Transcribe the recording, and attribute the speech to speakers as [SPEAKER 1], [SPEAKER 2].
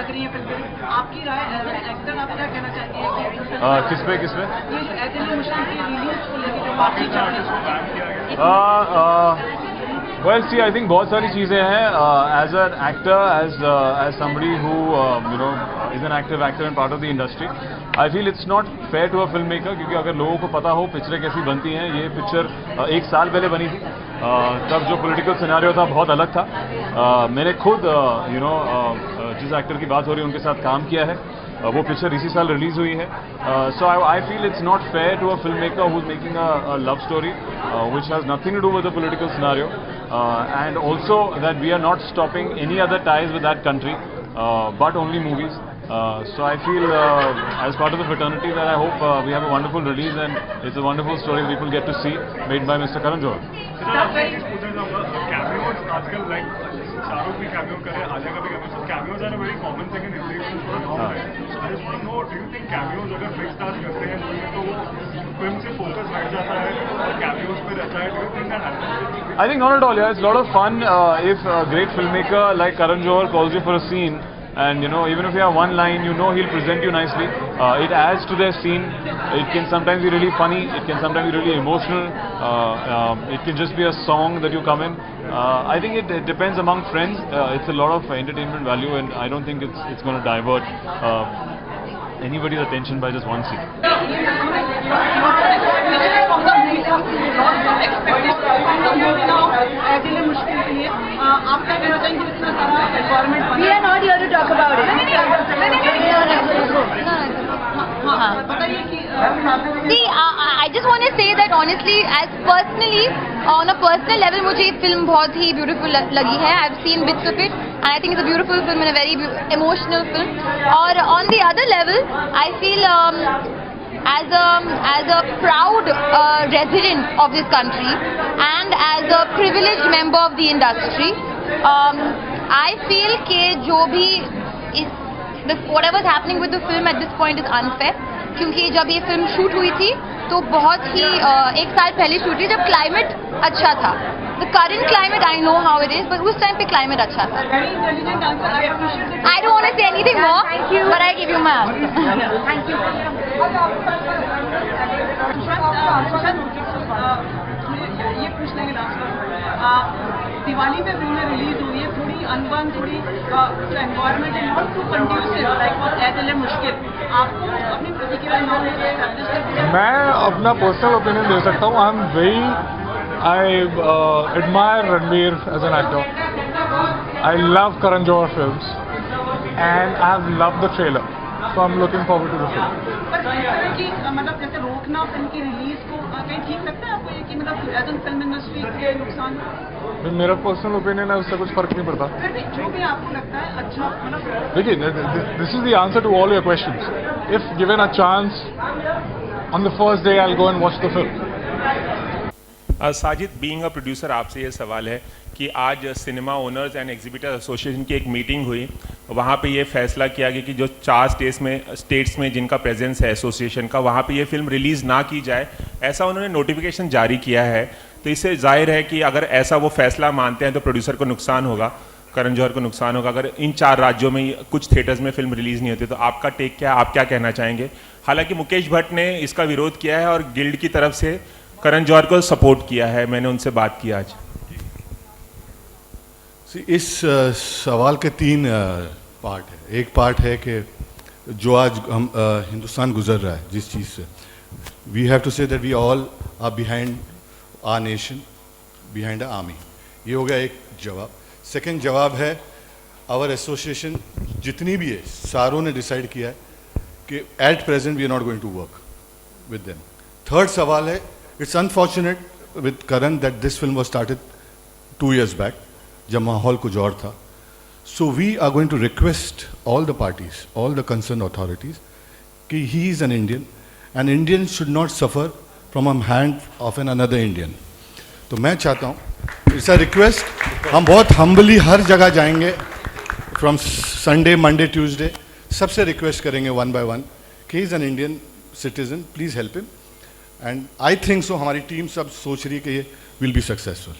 [SPEAKER 1] लग रही है फिल्में, आपकी राय एज एन एक्टर आप क्या कहना चाहती हैं?
[SPEAKER 2] किस पे
[SPEAKER 1] ये जो एज एन मुश्किल की रिलीज को लेकर जो बातचीत चल रही है।
[SPEAKER 2] Well, see, I think बहुत सारी चीज़ें हैं. As an actor, as somebody who is an active actor and part of the industry, I feel it's not fair to a filmmaker, क्योंकि अगर लोगों को पता हो पिक्चरें कैसी बनती हैं, ये पिक्चर 1 साल पहले बनी थी. तब जो पॉलिटिकल सिनेरियो था बहुत अलग था. मैंने खुद जिस एक्टर की बात हो रही है उनके साथ काम किया है. वो पिक्चर इसी साल रिलीज हुई है. So I feel it's not fair to a film maker who is making a love story which has nothing to do with the political scenario, and also that we are not stopping any other ties with that country, but only movies. So I feel as part of the fraternity that I hope we have a wonderful release and it's a wonderful story people get to see, made by Mr. Karan Johar.
[SPEAKER 3] Shahrukh भी cameo करे, आलिया का भी cameo, so cameos are a very common thing in Hindi films for a long time. So I just want to know, do you think cameos अगर big stars करते हैं तो वो film से फोकस हट जाता है और cameos पे रहता है? Do you think that happens?
[SPEAKER 2] I think not at all. Yeah, it's a lot of fun if a great filmmaker like Karan Johar calls you for a scene. And even if you have one line, he'll present you nicely. It adds to their scene. It can sometimes be really funny. It can sometimes be really emotional. It can just be a song that you come in. I think it depends among friends. It's a lot of entertainment value, and I don't think it's going to divert anybody's attention by just one scene.
[SPEAKER 4] We are not here to talk about it. See, I just want to say that honestly, as personally, on a personal level, मुझे ये film बहुत ही beautiful लगी है. I've seen bits of it, and I think it's a beautiful film and a very emotional film. और on the other level, I feel as a proud resident of this country and as a privileged member of the industry, I feel कि जो भी whatever is happening with the film at this point is unfair. क्योंकि जब ये film shoot हुई थी तो बहुत ही 1 साल पहले शूट हुई जब क्लाइमेट अच्छा था. The current climate I know how it is, but उस टाइम पे क्लाइमेट अच्छा था. I don't want to say anything more, but I give you my answer. Thank you.
[SPEAKER 1] ये पूछने के लास्ट दिवाली में फिल्में रिलीज हुई है, थोड़ी अनबन, थोड़ी environment is not too conducive like एज एल मुश्किल. आपको अपनी प्रतिक्रिया
[SPEAKER 5] मैं अपना पर्सनल ओपिनियन दे सकता हूँ. I admire Ranveer as an actor. I love Karan Johar films, and I have loved the trailer. So I'm looking forward to the film.
[SPEAKER 1] मतलब जैसे रोकना फिल्म की रिलीज को कहीं ठीक लगता है आपको, ये कि मतलब एज एन फिल्म इंडस्ट्री के नुकसान?
[SPEAKER 5] मेरा पर्सनल ओपिनियन है, उससे कुछ फर्क नहीं पड़ता.
[SPEAKER 1] फिर भी जो भी आपको लगता है अच्छा, मतलब
[SPEAKER 5] देखिए, this is the answer to all your questions. If given a chance, on the first day I'll go and watch the film.
[SPEAKER 6] Sajid, being a producer, आपसे ये सवाल है कि आज cinema owners and exhibitor association की एक मीटिंग हुई. वहाँ पे ये फैसला किया गया कि जो 4 स्टेट्स में जिनका प्रेजेंस है एसोसिएशन का, वहाँ पे ये फिल्म रिलीज़ ना की जाए, ऐसा उन्होंने नोटिफिकेशन जारी किया है. तो इससे जाहिर है कि अगर ऐसा वो फैसला मानते हैं तो प्रोड्यूसर को नुकसान होगा, करण जौहर को नुकसान होगा. अगर इन 4 राज्यों में कुछ थिएटर्स में फिल्म रिलीज़ नहीं होती, तो आपका टेक क्या है, आप क्या कहना चाहेंगे? हालांकि मुकेश भट्ट ने इसका विरोध किया है और गिल्ड की तरफ से करण जौहर को सपोर्ट किया है. मैंने उनसे बात की आज.
[SPEAKER 7] इस सवाल के 3 पार्ट है. एक पार्ट है कि जो आज हम हिंदुस्तान गुजर रहा है जिस चीज़ से, we have to say that we all are behind our nation, behind our army. ये हो गया एक जवाब. सेकंड जवाब है, आवर एसोसिएशन जितनी भी है सारों ने डिसाइड किया है कि at present we are not going to work with them. Third सवाल है, it's unfortunate with Karan that this film was started 2 years back जब माहौल कुछ और था. So we are going to request all the parties, all the concern authorities कि he is an Indian and Indian should not suffer from a hand of an another Indian. तो मैं चाहता हूँ, इट्स अ रिक्वेस्ट, हम बहुत humbly हर जगह जाएंगे, from Sunday, Monday, Tuesday, सबसे रिक्वेस्ट करेंगे 1 by 1 कि he is an Indian citizen, please help him. And I think so हमारी टीम सब सोच रही कि ये विल बी सक्सेसफुल.